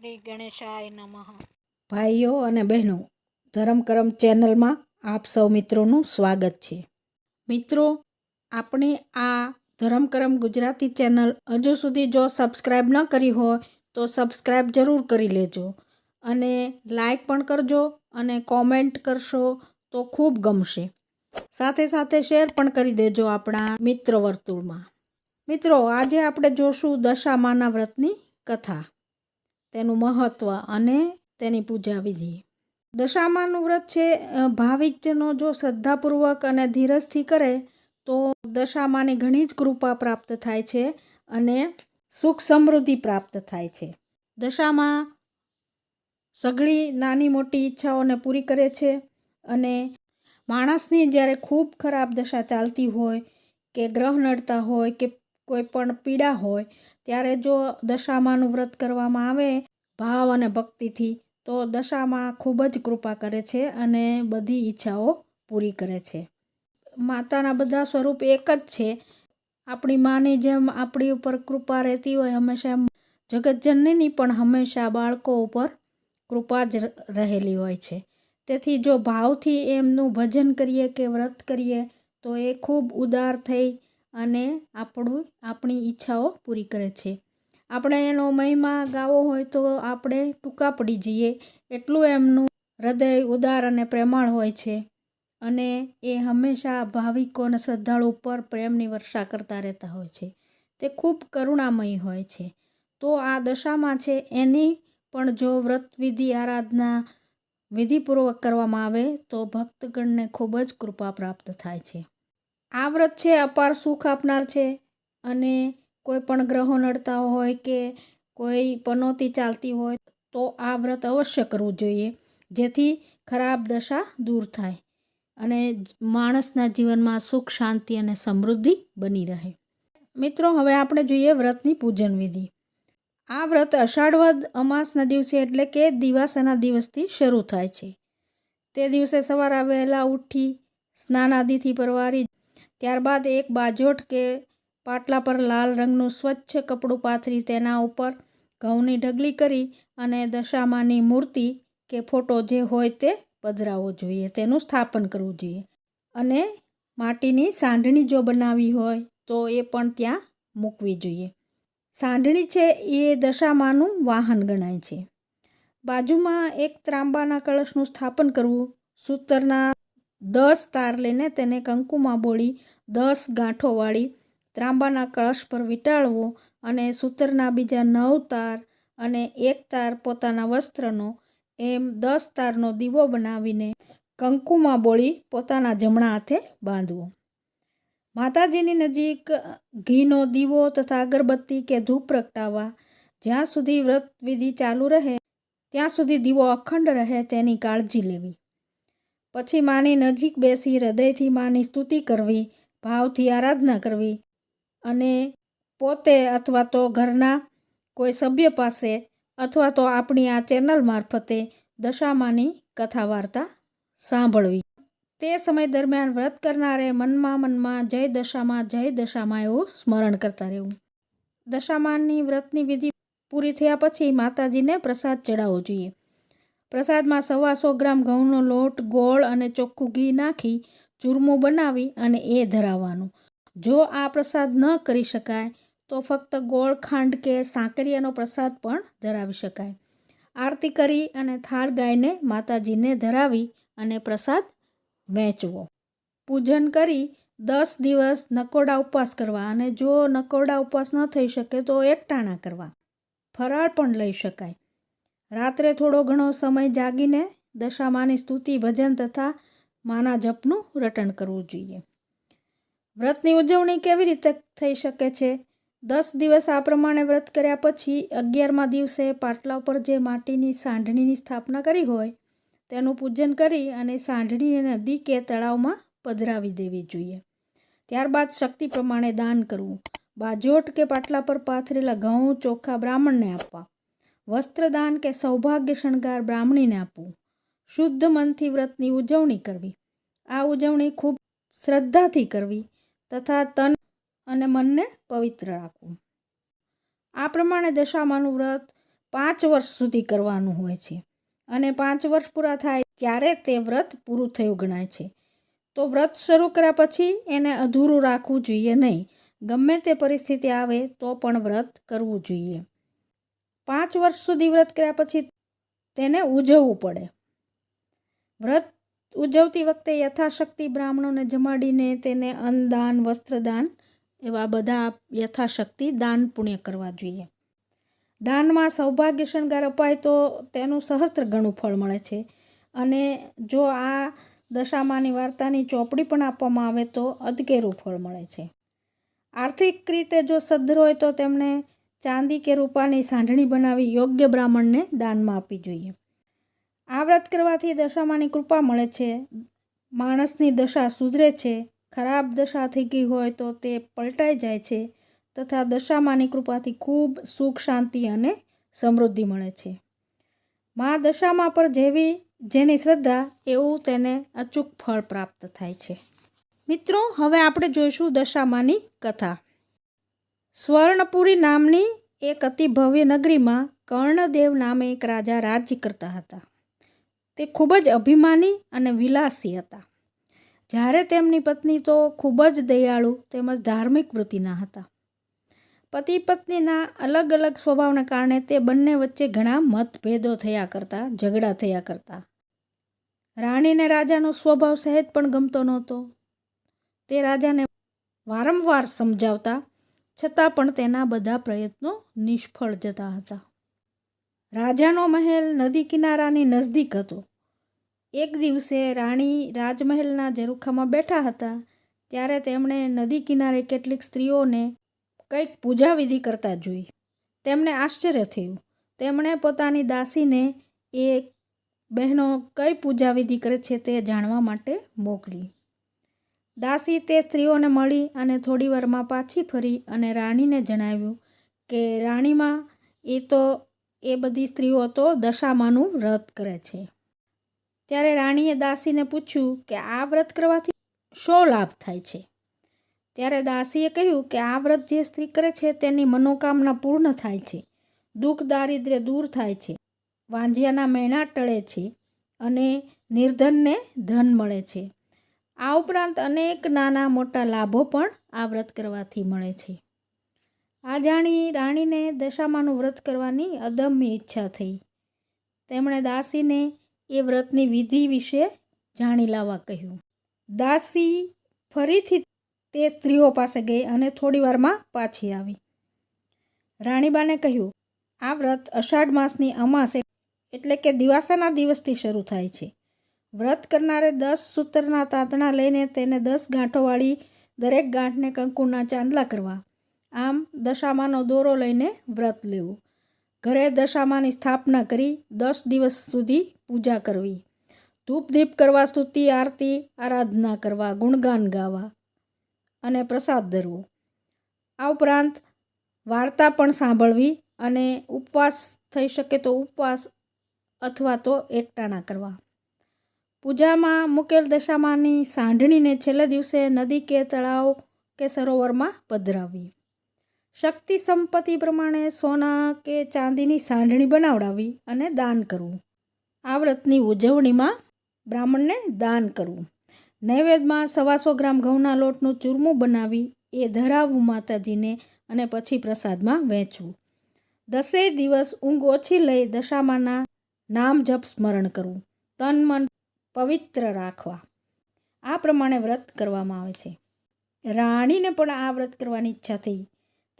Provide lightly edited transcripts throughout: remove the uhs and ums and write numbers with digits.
શ્રી ગણેશાય નમઃ। ભાઈઓ અને બહેનો, ધર્મકરમ ચેનલમાં આપ સૌ મિત્રોનું સ્વાગત છે। મિત્રો, આપણે આ ધર્મકરમ ગુજરાતી ચેનલ હજુ સુધી જો સબસ્ક્રાઈબ ન કરી હોય તો સબસ્ક્રાઈબ જરૂર કરી લેજો અને લાઈક પણ કરજો અને કોમેન્ટ કરશો તો ખૂબ ગમશે। સાથે સાથે શેર પણ કરી દેજો આપણા મિત્ર વર્તુળમાં। મિત્રો, આજે આપણે જોશું દશામાના વ્રતની કથા, તેનું મહત્ત્વ અને તેની પૂજા વિધિ। દશામાનું વ્રત છે, ભાવિકજનો જો શ્રદ્ધાપૂર્વક અને ધીરજથી કરે તો દશામાની ઘણી જ કૃપા પ્રાપ્ત થાય છે અને સુખ સમૃદ્ધિ પ્રાપ્ત થાય છે। દશામાં સઘળી નાની મોટી ઈચ્છાઓને પૂરી કરે છે અને માણસની જ્યારે ખૂબ ખરાબ દશા ચાલતી હોય કે ગ્રહ નડતા હોય કે કોઈ પણ પીડા હોય ત્યારે જો દશામાનું વ્રત કરવામાં આવે ભાવ અને ભક્તિથી તો દશામાં ખૂબ જ કૃપા કરે છે અને બધી ઈચ્છાઓ પૂરી કરે છે। માતાના બધા સ્વરૂપ એક જ છે। આપણી માની જેમ આપણી ઉપર કૃપા રહેતી હોય હંમેશા, જગતજનનીની પણ હંમેશા બાળકો ઉપર કૃપા જ રહેલી હોય છે। તેથી જો ભાવથી એમનું ભજન કરીએ કે વ્રત કરીએ તો એ ખૂબ ઉદાર થઈ અને આપણી ઈચ્છાઓ પૂરી કરે છે। આપણે એનો મહિમા ગાવો હોય તો આપણે ટૂંકા પડી જઈએ, એટલું એમનું હૃદય ઉદાર અને પ્રેમાળ હોય છે અને એ હંમેશા ભાવિકો અને શ્રદ્ધાળુ ઉપર પ્રેમની વર્ષા કરતા રહેતા હોય છે। તે ખૂબ કરુણામયી હોય છે। તો આ દશામાં છે એની પણ જો વ્રત વિધિ આરાધના વિધિપૂર્વક કરવામાં આવે તો ભક્તગણને ખૂબ જ કૃપા પ્રાપ્ત થાય છે। આ વ્રત છે અપાર સુખ આપનાર છે અને કોઈ પણ ગ્રહો નડતા હોય કે કોઈ પનોતી ચાલતી હોય તો આ વ્રત અવશ્ય કરવું જોઈએ, જેથી ખરાબ દશા દૂર થાય અને માણસના જીવનમાં સુખ શાંતિ અને સમૃદ્ધિ બની રહે। મિત્રો, હવે આપણે જોઈએ વ્રતની પૂજન વિધિ। આ વ્રત અષાઢ વદ અમાસના દિવસે એટલે કે દિવાસાના દિવસથી શરૂ થાય છે। તે દિવસે સવારે વહેલા ઉઠી સ્નાનાદિથી પરવારી ત્યારબાદ એક બાજોટ કે પાટલા પર લાલ રંગનું સ્વચ્છ કપડું પાથરી તેના ઉપર ઘઉંની ઢગલી કરી અને દશામાની મૂર્તિ કે ફોટો જે હોય તે પધરાવવો જોઈએ, તેનું સ્થાપન કરવું જોઈએ અને માટીની સાંઢણી જો બનાવી હોય તો એ પણ ત્યાં મૂકવી જોઈએ। સાંઢણી છે એ દશામાનું વાહન ગણાય છે। બાજુમાં એક ત્રાંબાના કળશનું સ્થાપન કરવું, સૂતરના 10 તાર લઈને તેને કંકુમાં બોળી 10 ગાંઠો વાળી ત્રાંબાના કળશ પર વીંટાળવો અને સૂતરના બીજા 9 તાર અને 1 તાર પોતાના વસ્ત્રનો એમ 10 તારનો દીવો બનાવીને કંકુમાં બોળી પોતાના જમણા હાથે બાંધવો। માતાજીની નજીક ઘીનો દીવો તથા અગરબત્તી કે ધૂપ પ્રગટાવવા। જ્યાં સુધી વ્રત વિધિ ચાલુ રહે ત્યાં સુધી દીવો અખંડ રહે તેની કાળજી લેવી। પછી માની નજીક બેસી હૃદયથી માની સ્તુતિ કરવી, ભાવથી આરાધના કરવી અને પોતે અથવા તો ઘરના કોઈ સભ્ય પાસે અથવા તો આપણી આ ચેનલ મારફતે દશામાની કથા વાર્તા સાંભળવી। તે સમય દરમિયાન વ્રત કરનારે મનમાં જય દશામાં એવું સ્મરણ કરતા રહેવું। દશામાની વ્રતની વિધિ પૂરી થયા પછી માતાજીને પ્રસાદ ચડાવવો જોઈએ। પ્રસાદમાં 125 ગ્રામ ઘઉંનો લોટ, ગોળ અને ચોખ્ખું ઘી નાખી ચૂરમું બનાવી અને એ ધરાવવાનું। જો આ પ્રસાદ ન કરી શકાય તો ફક્ત ગોળ, ખાંડ કે સાંકરિયાનો પ્રસાદ પણ ધરાવી શકાય। આરતી કરી અને થાળ ગાઈને માતાજીને ધરાવી અને પ્રસાદ વહેંચવો। પૂજન કરી 10 દિવસ નકોરડા ઉપવાસ કરવા અને જો નકોરડા ઉપવાસ ન થઈ શકે તો એકટાણા કરવા। ફરાળ પણ લઈ શકાય। રાત્રે થોડો ઘણો સમય જાગીને દશામાની સ્તુતિ, ભજન તથા માના જપનું રટણ કરવું જોઈએ। વ્રતની ઉજવણી કેવી રીતે થઈ શકે છે? 10 દિવસ આ પ્રમાણે વ્રત કર્યા પછી 11મા દિવસે પાટલા ઉપર જે માટીની સાંઢણીની સ્થાપના કરી હોય તેનું પૂજન કરી અને સાંઢણીને નદી કે તળાવમાં પધરાવી દેવી જોઈએ। ત્યારબાદ શક્તિ પ્રમાણે દાન કરવું। બાજોટ કે પાટલા પર પાથરેલા ઘઉં, ચોખા બ્રાહ્મણને આપવા। વસ્ત્રદાન કે સૌભાગ્ય શણગાર બ્રાહ્મણીને આપવું। શુદ્ધ મનથી વ્રતની ઉજવણી કરવી। આ ઉજવણી ખૂબ શ્રદ્ધાથી કરવી તથા તન અને મનને પવિત્ર રાખવું। આ પ્રમાણે દશામાનું વ્રત 5 વર્ષ સુધી કરવાનું હોય છે અને 5 વર્ષ પૂરા થાય ત્યારે તે વ્રત પૂરું થયું ગણાય છે. તો વ્રત શરૂ કર્યા પછી એને અધૂરું રાખવું જોઈએ નહીં. ગમે તે પરિસ્થિતિ આવે તો પણ વ્રત કરવું જોઈએ. 5 વર્ષ સુધી વ્રત કર્યા પછી તેને ઉજવવું પડે. વ્રત ઉજવતી વખતે યથાશક્તિ બ્રાહ્મણોને જમાડીને તેને અન્નદાન, વસ્ત્રદાન એવા બધા યથાશક્તિ દાન પુણ્ય કરવા જોઈએ. દાનમાં સૌભાગ્ય શણગાર અપાય તો તેનું સહસ્ત્ર ગણું ફળ મળે છે. અને જો આ દશામાની વાર્તાની ચોપડી પણ આપવામાં આવે તો અધકેરું ફળ મળે છે. આર્થિક રીતે જો સદ્ધર હોય તો તેમને ચાંદી કે રૂપાની સાંઢણી બનાવી યોગ્ય બ્રાહ્મણને દાનમાં આપવી જોઈએ. આ વ્રત કરવાથી દશામાની કૃપા મળે છે. માણસની દશા સુધરે છે. ખરાબ દશા થઈ ગઈ હોય તો તે પલટાઈ જાય છે તથા દશામાની કૃપાથી ખૂબ સુખ, શાંતિ અને સમૃદ્ધિ મળે છે. મા દશામાં પર જેની શ્રદ્ધા એવું તેને અચૂક ફળ પ્રાપ્ત થાય છે. મિત્રો, હવે આપણે જોઈશું દશામાની કથા. સ્વર્ણપુરી નામની એક અતિ ભવ્ય નગરીમાં કર્ણદેવ નામે એક રાજા રાજ્ય કરતા હતા. તે ખૂબ જ અભિમાની અને વિલાસી હતા. જ્યારે તેમની પત્ની તો ખૂબ જ દયાળુ તેમજ ધાર્મિક વૃત્તિના હતા. પતિ પત્નીના અલગ અલગ સ્વભાવના કારણે તે બંને વચ્ચે ઘણા મતભેદો થયા કરતા, ઝઘડા થયા કરતા. રાણીને રાજાનો સ્વભાવ સહેજ પણ ગમતો નહોતો. તે રાજાને વારંવાર સમજાવતા છતાં પણ તેના બધા પ્રયત્નો નિષ્ફળ જતા હતા. રાજાનો મહેલ નદી કિનારાની નજદીક હતો. એક દિવસે રાણી રાજમહેલના ઝરૂખામાં બેઠા હતા ત્યારે તેમણે નદી કિનારે કેટલીક સ્ત્રીઓને કંઈક પૂજાવિધિ કરતા જોઈ. તેમને આશ્ચર્ય થયું. તેમણે પોતાની દાસીને એ બહેનો કઈ પૂજાવિધિ કરે છે તે જાણવા માટે મોકલી. દાસી તે સ્ત્રીઓને મળી અને થોડી વારમાં પાછી ફરી અને રાણીને જણાવ્યું કે રાણીમાં એ બધી સ્ત્રીઓ તો દશામાનું વ્રત કરે છે. ત્યારે રાણીએ દાસીને પૂછ્યું કે આ વ્રત કરવાથી શો લાભ થાય છે? ત્યારે દાસીએ કહ્યું કે આ વ્રત જે સ્ત્રી કરે છે તેની મનોકામના પૂર્ણ થાય છે, દુઃખ દારિદ્ર્ય દૂર થાય છે, વાંઝિયાના મૈણા ટળે છે અને નિર્ધનને ધન મળે છે. આ ઉપરાંત અનેક નાના મોટા લાભો પણ આ વ્રત કરવાથી મળે છે. આ જાણી રાણીને દશામાનું વ્રત કરવાની અદમ્ય ઈચ્છા થઈ. તેમણે દાસીને એ વ્રતની વિધિ વિશે જાણી લાવવા કહ્યું. દાસી ફરીથી તે સ્ત્રીઓ પાસે ગઈ અને થોડી વારમાં પાછી આવી. રાણીબાને કહ્યું, આ વ્રત અષાઢ માસની અમાસ એટલે કે દિવાસાના દિવસથી શરૂ થાય છે. વ્રત કરનારે 10 સૂતરના તાંતણા લઈને તેને 10 ગાંઠોવાળી દરેક ગાંઠને કંકુના ચાંદલા કરવા. આમ દશામાનો દોરો લઈને વ્રત લેવું. ઘરે દશામાની સ્થાપના કરી 10 દિવસ સુધી પૂજા કરવી. ધૂપ દીપ કરવા, સ્તુતિ આરતી આરાધના કરવા, ગુણગાન ગાવા અને પ્રસાદ ધરવો. આ ઉપરાંત વાર્તા પણ સાંભળવી અને ઉપવાસ થઈ શકે તો ઉપવાસ અથવા તો એકટાણા કરવા. પૂજામાં મુકેલ દશામાની સાંઢણીને છેલ્લા દિવસે નદી કે તળાવ કે સરોવરમાં પધરાવવી. શક્તિ સંપત્તિ પ્રમાણે સોના કે ચાંદીની સાંઢણી બનાવડાવી અને દાન કરવું. આ વ્રતની ઉજવણીમાં બ્રાહ્મણને દાન કરવું. નૈવેદ્યમાં 125 ગ્રામ ઘઉંના લોટનું ચૂરમું બનાવી એ ધરાવવું માતાજીને અને પછી પ્રસાદમાં વહેંચવું. 10 દિવસ ઊંઘ ઓછી લઈ દશામાના નામ જપ સ્મરણ કરવું. તન મન પવિત્ર રાખવા. આ પ્રમાણે વ્રત કરવામાં આવે છે. રાણીને પણ આ વ્રત કરવાની ઈચ્છા થઈ.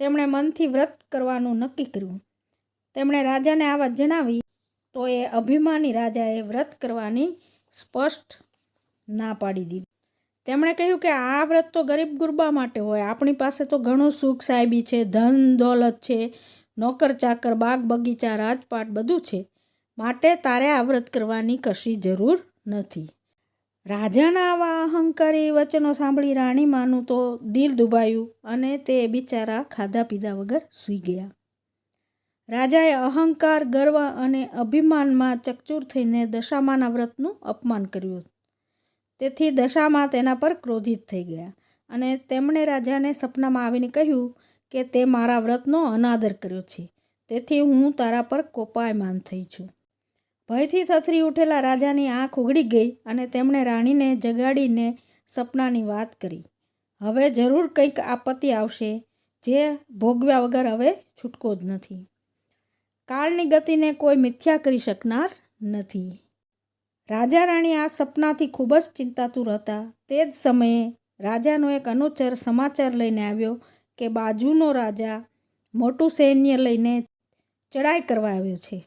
તેમણે મનથી વ્રત કરવાનું નક્કી કર્યું. તેમણે રાજાને આ વાત જણાવી તો એ અભિમાની રાજાએ વ્રત કરવાની સ્પષ્ટ ના પાડી દીધી. તેમણે કહ્યું કે આ વ્રત તો ગરીબ ગુરબા માટે હોય. આપણી પાસે તો ઘણું સુખ સાહેબી છે, ધન દોલત છે, નોકર ચાકર, બાગ બગીચા, રાજપાટ બધું છે. માટે તારે આ વ્રત કરવાની કશી જરૂર નથી. રાજાના આવા અહંકારી વચનો સાંભળી રાણીમાનું તો દિલ દુભાયું અને તે બિચારા ખાધા પીધા વગર સૂઈ ગયા. રાજાએ અહંકાર, ગર્વ અને અભિમાનમાં ચકચૂર થઈને દશામાના વ્રતનું અપમાન કર્યું. તેથી દશામા તેના પર ક્રોધિત થઈ ગયા અને તેમણે રાજાને સપનામાં આવીને કહ્યું કે તે મારા વ્રતનો અનાદર કર્યો છે. તેથી હું તારા પર કોપાયમાન થઈ છું. ભયથી થથરી ઉઠેલા રાજાની આંખ ઉઘડી ગઈ અને તેમણે રાણીને જગાડીને સપનાની વાત કરી. હવે જરૂર કંઈક આપત્તિ આવશે જે ભોગવ્યા વગર હવે છૂટકો જ નથી. કાળની ગતિને કોઈ મિથ્યા કરી શકનાર નથી. રાજા રાણી આ સપનાથી ખૂબ જ ચિંતાતુર હતા. તે જ સમયે રાજાનો એક અનુચર સમાચાર લઈને આવ્યો કે બાજુનો રાજા મોટું સૈન્ય લઈને ચડાઈ કરવા આવ્યો છે.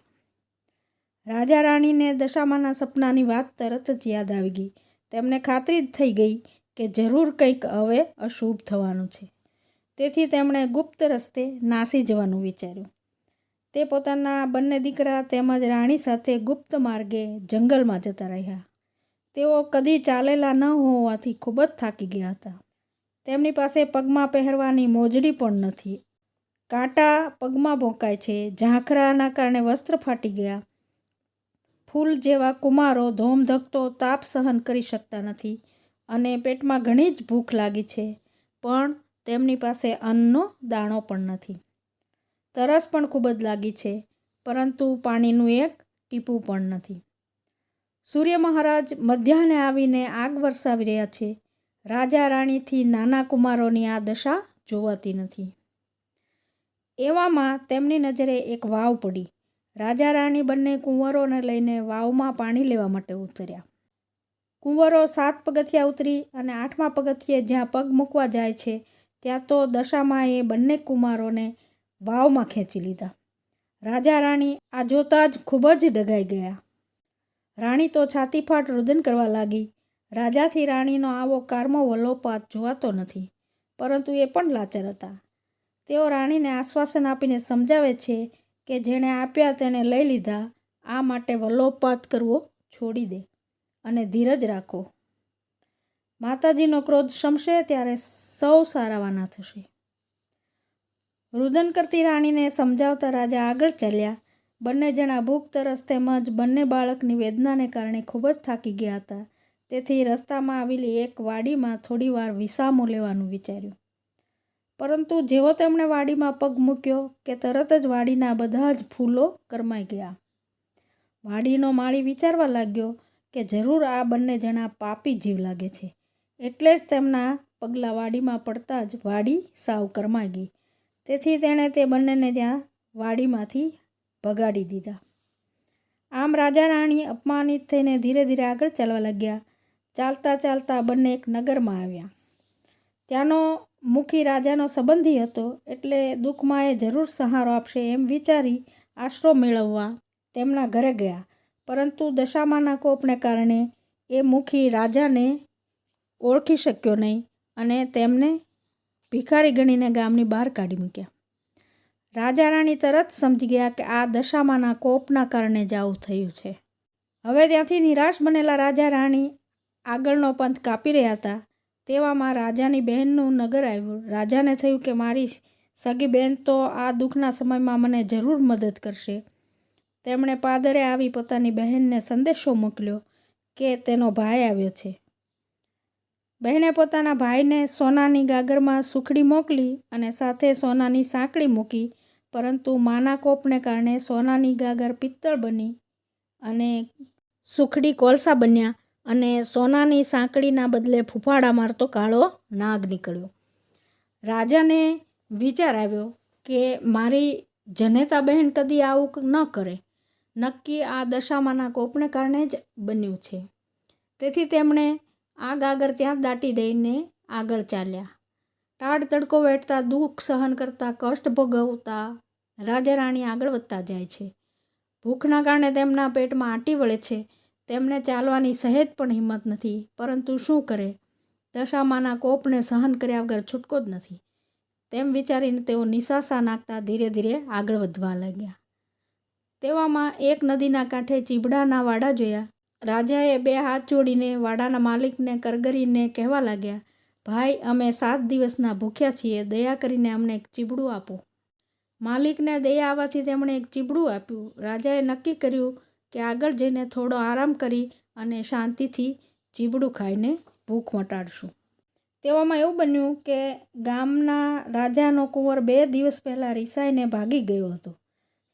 રાજા રાણીને દશામાના સપનાની વાત તરત જ યાદ આવી ગઈ. તેમને ખાતરી જ થઈ ગઈ કે જરૂર કંઈક હવે અશુભ થવાનું છે. તેથી તેમણે ગુપ્ત રસ્તે નાસી જવાનું વિચાર્યું. તે પોતાના બંને દીકરા તેમજ રાણી સાથે ગુપ્ત માર્ગે જંગલમાં જતા રહ્યા. તેઓ કદી ચાલેલા ન હોવાથી ખૂબ જ થાકી ગયા હતા. તેમની પાસે પગમાં પહેરવાની મોજડી પણ નથી. કાંટા પગમાં ભોંકાય છે. ઝાંખરાના કારણે વસ્ત્ર ફાટી ગયા. ફૂલ જેવા કુમારો ધોમધખતો તાપ સહન કરી શકતા નથી અને પેટમાં ઘણી જ ભૂખ લાગી છે, પણ તેમની પાસે અન્નનો દાણો પણ નથી. તરસ પણ ખૂબ જ લાગી છે, પરંતુ પાણીનું એક ટીપું પણ નથી. સૂર્ય મહારાજ મધ્યાહને આવીને આગ વરસાવી રહ્યા છે. રાજા રાણીથી નાના કુમારોની આ દશા જોવાતી નથી. એવામાં તેમની નજરે એક વાવ પડી. રાજા રાણી બંને કુંવરોને લઈને વાવમાં પાણી લેવા માટે ઉતર્યા. કુંવરો 7 પગથિયા ઉતરી અને 8મા પગથિયે જ્યાં પગ મૂકવા જાય છે ત્યાં તો દશામાએ બંને કુમારોને વાવમાં ખેંચી લીધા. રાજા રાણી આ જોતાં જ ખૂબ જ ડઘાઈ ગયા. રાણી તો છાતીફાટ રુદન કરવા લાગી. રાજાથી રાણીનો આવો કારમો વલોપાત જોવાતો નથી, પરંતુ એ પણ લાચાર હતા. તેઓ રાણીને આશ્વાસન આપીને સમજાવે છે કે જેણે આપ્યા તેણે લઈ લીધા. આ માટે વલોપાત કરવો છોડી દે અને ધીરજ રાખો. માતાજીનો ક્રોધ શમશે ત્યારે સૌ સારાવાના થશે. રુદન કરતી રાણીને સમજાવતા રાજા આગળ ચાલ્યા. બંને જણા ભૂખ તરસ તેમજ બંને બાળકની વેદનાને કારણે ખૂબ જ થાકી ગયા હતા. તેથી રસ્તામાં આવેલી એક વાડીમાં થોડીવાર વિસામો લેવાનું વિચાર્યું. પરંતુ જેવો તેમણે વાડીમાં પગ મૂક્યો કે તરત જ વાડીના બધા જ ફૂલો કરમાઈ ગયા. વાડીનો માળી વિચારવા લાગ્યો કે જરૂર આ બંને જણા પાપી જીવ લાગે છે, એટલે જ તેમના પગલાં વાડીમાં પડતા જ વાડી સાવ કરમાઈ ગઈ. તેથી તેણે તે બંનેને ત્યાં વાડીમાંથી ભગાડી દીધા. આમ રાજા રાણી અપમાનિત થઈને ધીરે ધીરે આગળ ચાલવા લાગ્યા. ચાલતા ચાલતા બંને એક નગરમાં આવ્યા. ત્યાંનો મુખી રાજાનો સંબંધી હતો, એટલે દુઃખમાં એ જરૂર સહારો આપશે એમ વિચારી આશરો મેળવવા તેમના ઘરે ગયા. પરંતુ દશામાના કોપને કારણે એ મુખી રાજાને ઓળખી શક્યો નહીં અને તેમને ભિખારી ગણીને ગામની બહાર કાઢી મૂક્યા. રાજા રાણી તરત સમજી ગયા કે આ દશામાના કોપના કારણે જ આવું થયું છે. હવે ત્યાંથી નિરાશ બનેલા રાજા રાણી આગળનો પંથ કાપી રહ્યા હતા. તેવામાં રાજાની બહેનનું નગર આવ્યું. રાજાને થયું કે મારી સગી બહેન તો આ દુઃખના સમયમાં મને જરૂર મદદ કરશે. તેમણે પાદરે આવી પોતાની બહેનને સંદેશો મોકલ્યો કે તેનો ભાઈ આવ્યો છે. બહેને પોતાના ભાઈને સોનાની ગાગરમાં સુખડી મોકલી અને સાથે સોનાની સાંકળી મૂકી, પરંતુ માના કોપને કારણે સોનાની ગાગર પિત્તળ બની અને સુખડી કોલસા બન્યા અને સોનાની સાંકળીના બદલે ફૂફાડા મારતો કાળો નાગ નીકળ્યો. રાજાને વિચાર આવ્યો કે મારી જનેતા બહેન કદી આવું ન કરે. નક્કી આ દશામાના કોપને કારણે જ બન્યું છે. તેથી તેમણે આ ગાગર ત્યાં દાટી દઈને આગળ ચાલ્યા. ટાઢ તડકો વેઠતા, દુઃખ સહન કરતા, કષ્ટ ભોગવતા રાજા રાણી આગળ વધતા જાય છે. ભૂખના કારણે તેમના પેટમાં આંટી વળે છે. તેમને ચાલવાની સહેજ પણ હિંમત નથી, પરંતુ શું કરે, દશામાના કોપને સહન કર્યા વગર છૂટકો જ નથી. તેમ વિચારીને તેઓ નિસાસા નાખતા ધીરે ધીરે આગળ વધવા લાગ્યા. તેવામાં એક નદીના કાંઠે ચીબડાના વાડા જોયા. રાજાએ 2 હાથ જોડીને વાડાના માલિકને કરગરીને કહેવા લાગ્યા, ભાઈ, અમે 7 દિવસના ભૂખ્યા છીએ, દયા કરીને અમને એક ચીબડું આપો. માલિકને દયા આવવાથી તેમણે એક ચીબડું આપ્યું. રાજાએ નક્કી કર્યું કે આગળ જઈને થોડો આરામ કરી અને શાંતિથી ચીબડું ખાઈને ભૂખ મટાડશું. તેવામાં એવું બન્યું કે ગામના રાજાનો કુંવર 2 દિવસ પહેલાં રિસાઈને ભાગી ગયો હતો.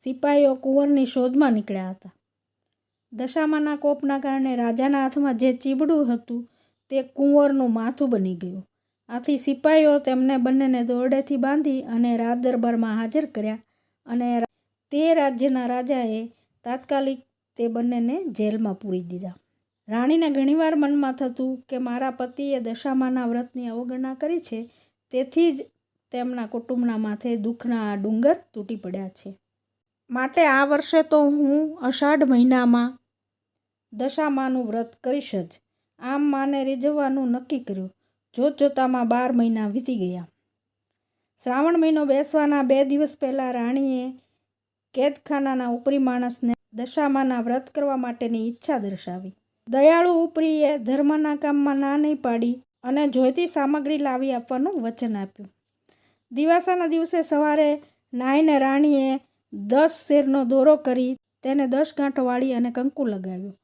સિપાહીઓ કુંવરની શોધમાં નીકળ્યા હતા. દશામાના કોપના કારણે રાજાના હાથમાં જે ચીબડું હતું તે કુંવરનું માથું બની ગયું. આથી સિપાહીઓ તેમને બંનેને દોરડેથી બાંધી અને રાજ દરબારમાં હાજર કર્યા અને તે રાજ્યના રાજાએ તાત્કાલિક તે બંનેને જેલમાં પૂરી દીધા. રાણીને ઘણીવાર મનમાં થતું કે મારા પતિએ દશામાના વ્રતની અવગણના કરી છે, તેથી જ તેમના કુટુંબના માથે દુઃખના આ ડુંગર તૂટી પડ્યા છે. માટે આ વર્ષે તો હું અષાઢ મહિનામાં દશામાનું વ્રત કરીશ જ. આમ માને રીઝવવાનું નક્કી કર્યું. જોતજોતામાં 12 મહિના વીતી ગયા. શ્રાવણ મહિનો બેસવાના 2 દિવસ પહેલાં રાણીએ કેદખાનાના ઉપરી માણસને દશામાના વ્રત કરવા માટેની ઈચ્છા દર્શાવી. દયાળુ ઉપરીએ ધર્મના કામમાં ના નહીં પાડી અને જોઈતી સામગ્રી લાવી આપવાનું વચન આપ્યું. દિવાસાના દિવસે સવારે નાહીને રાણીએ 10 શેરનો દોરો કરી તેને 10 ગાંઠો વાળી અને કંકુ લગાવ્યું.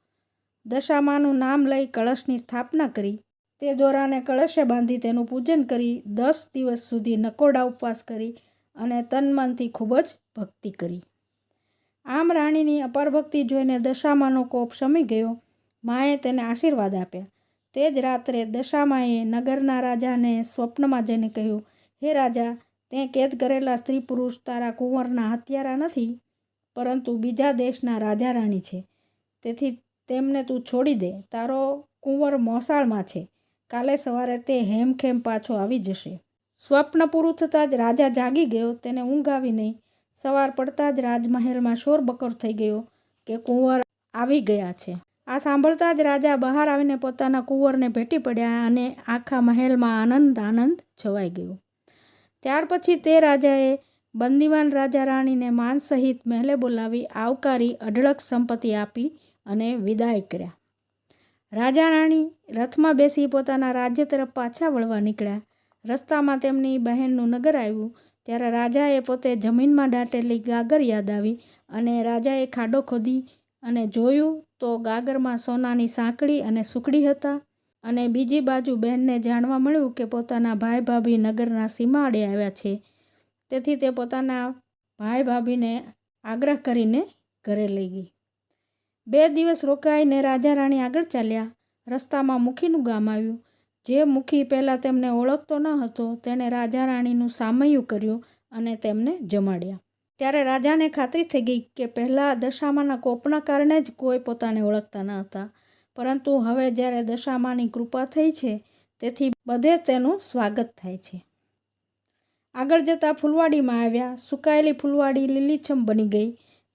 દશામાનું નામ લઈ કળશની સ્થાપના કરી. તે દોરાને કળશે બાંધી તેનું પૂજન કરી 10 દિવસ સુધી નકોરડા ઉપવાસ કરી અને તન-મનથી ખૂબ જ ભક્તિ કરી. આમ રાણીની અપાર ભક્તિ જોઈને દશામાનો કોપ શમી ગયો. માએ તેને આશીર્વાદ આપ્યા. તે જ રાત્રે દશામાએ નગરના રાજાને સ્વપ્નમાં જઈને કહ્યું, હે રાજા, તે કેદ કરેલા સ્ત્રી પુરુષ તારા કુંવરના હત્યારા નથી, પરંતુ બીજા દેશના રાજા રાણી છે. તેથી તેમને તું છોડી દે. તારો કુંવર મોસાળમાં છે. કાલે સવારે તે હેમખેમ પાછો આવી જશે. સ્વપ્ન પૂરું થતાં જ રાજા જાગી ગયો. તેને ઊંઘ આવી નહીં. સવાર પડતાં જ રાજમહેલમાં શોરબકોર થઈ ગયો કે કુંવર આવી ગયા છે. આ સાંભળતા જ રાજા બહાર આવીને પોતાના કુંવરને ભેટી પડ્યા અને આખા મહેલમાં આનંદ છવાઈ ગયો. ત્યાર પછી તે રાજાએ બંદીવાન રાજા રાણીને માન સહિત મહેલે બોલાવી આવકારી અઢળક સંપત્તિ આપી અને વિદાય કર્યા. રાજા રાણી રથમાં બેસી પોતાના રાજ્ય તરફ પાછા વળવા નીકળ્યા. રસ્તામાં તેમની બહેનનું નગર આવ્યું. ત્યારે રાજાએ પોતે જમીનમાં દાટેલી ગાગર યાદ આવી અને રાજાએ ખાડો ખોદી અને જોયું તો ગાગરમાં સોનાની સાંકળી અને સુકડી હતા. અને બીજી બાજુ બહેનને જાણવા મળ્યું કે પોતાના ભાઈ ભાભી નગરના સીમાડે આવ્યા છે. તેથી તે પોતાના ભાઈ ભાભીને આગ્રહ કરીને ઘરે લઈ ગઈ. 2 દિવસ રોકાઈને રાજા રાણી આગળ ચાલ્યા. રસ્તામાં મુખીનું ગામ આવ્યું. જે મુખી પહેલાં તેમને ઓળખતો ન હતો તેણે રાજા રાણીનું સામૈયું કર્યું અને તેમને જમાડ્યા. ત્યારે રાજાને ખાતરી થઈ ગઈ કે પહેલાં દશામાના કોપના કારણે જ કોઈ પોતાને ઓળખતા ન હતા, પરંતુ હવે જ્યારે દશામાની કૃપા થઈ છે તેથી બધે તેનું સ્વાગત થાય છે. આગળ જતાં ફૂલવાડીમાં આવ્યા. સુકાયેલી ફૂલવાડી લીલીછમ બની ગઈ.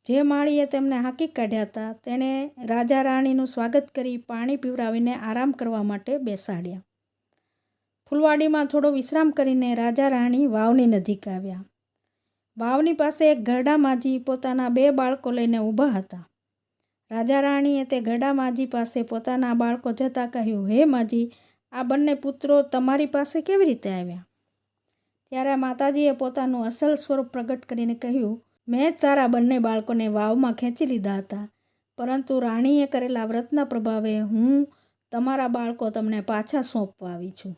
જે માળીએ તેમને હાંકી કાઢ્યા હતા તેણે રાજા રાણીનું સ્વાગત કરી પાણી પીવડાવીને આરામ કરવા માટે બેસાડ્યા. ફૂલવાડીમાં થોડો વિશ્રામ કરીને રાજા રાણી વાવની નજીક આવ્યા. વાવની પાસે એક ઘરડા માજી પોતાના 2 બાળકો લઈને ઊભા હતા. રાજા રાણીએ તે ઘરડા માજી પાસે પોતાના બાળકો જતાં કહ્યું, હે માજી, આ બંને પુત્રો તમારી પાસે કેવી રીતે આવ્યા? ત્યારે માતાજીએ પોતાનું અસલ સ્વરૂપ પ્રગટ કરીને કહ્યું, મેં તારા બંને બાળકોને વાવમાં ખેંચી લીધા હતા, પરંતુ રાણીએ કરેલા વ્રતના પ્રભાવે હું તમારા બાળકો તમને પાછા સોંપવા આવી છું.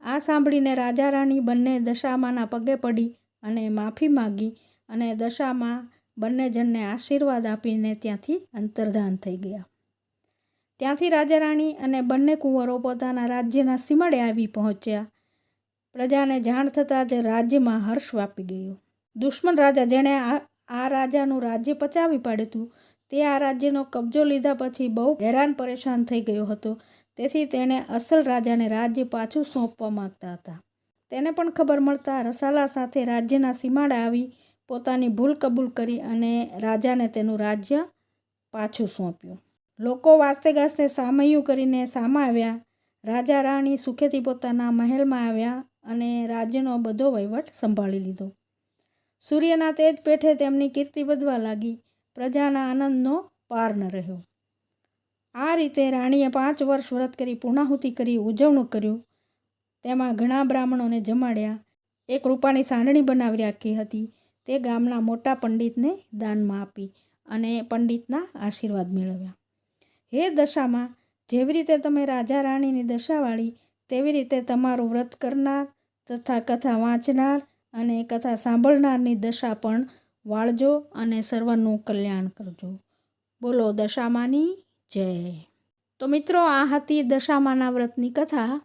આ સાંભળીને રાજા રાણી બંને દશામાના પગે પડી અને માફી માગી અને દશામાં બંને જણને આશીર્વાદ આપીને ત્યાંથી અંતર્ધાન થઈ ગયા. ત્યાંથી રાજા રાણી અને બંને કુંવરો પોતાના રાજ્યના સીમાડે આવી પહોંચ્યા. પ્રજાને જાણ થતાં જ રાજ્યમાં હર્ષ વ્યાપી ગયો. દુશ્મન રાજા જેણે આ રાજાનું રાજ્ય પચાવી પાડ્યું હતું તે આ રાજ્યનો કબજો લીધા પછી બહુ હેરાન પરેશાન થઈ ગયો હતો. તેથી તેણે અસલ રાજાને રાજ્ય પાછું સોંપવા માંગતા હતા. તેને પણ ખબર મળતા રસાલા સાથે રાજ્યના સીમાડે આવી પોતાની ભૂલ કબૂલ કરી અને રાજાને તેનું રાજ્ય પાછું સોંપ્યું. લોકો વાસ્તે ગાસ્તે સામૈયું કરીને સામા આવ્યા. રાજા રાણી સુખેથી પોતાના મહેલમાં આવ્યા અને રાજ્યનો બધો વહીવટ સંભાળી લીધો. સૂર્યના તેજ પેઠે તેમની કીર્તિ વધવા લાગી. પ્રજાના આનંદનો પાર ન રહ્યો. આ રીતે રાણીએ 5 વર્ષ વ્રત કરી પૂર્ણાહુતિ કરી ઉજવણું કર્યું. તેમાં ઘણા બ્રાહ્મણોને જમાડ્યા. એક રૂપાની સાંડણી બનાવી રાખી હતી. તે ગામના મોટા પંડિતને દાનમાં આપી અને પંડિતના આશીર્વાદ મેળવ્યા. હે દશામાં, જેવી રીતે તમે રાજા રાણીની દશા વાળી તેવી રીતે તમારું વ્રત કરનાર તથા કથા વાંચનાર અને કથા સાંભળનારની દશા પણ વાળજો અને સર્વનું કલ્યાણ કરજો. બોલો દશામાની જય. તો મિત્રો, આ હતી દશામાના વ્રતની કથા,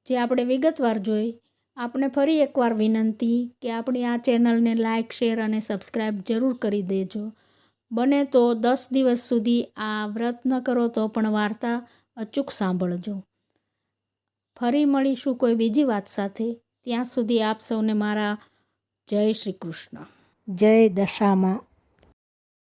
જે આપણે વિગતવાર જોઈ. આપણે ફરી એકવાર વિનંતી કે આપણી આ ચેનલને લાઇક, શેર અને સબસ્ક્રાઈબ જરૂર કરી દેજો. બને તો 10 દિવસ સુધી આ વ્રત ન કરો તો પણ વાર્તા અચૂક સાંભળજો. ફરી મળીશું કોઈ બીજી વાત સાથે. ત્યાં સુધી આપ સૌને મારા જય શ્રી કૃષ્ણ. જય દશામા.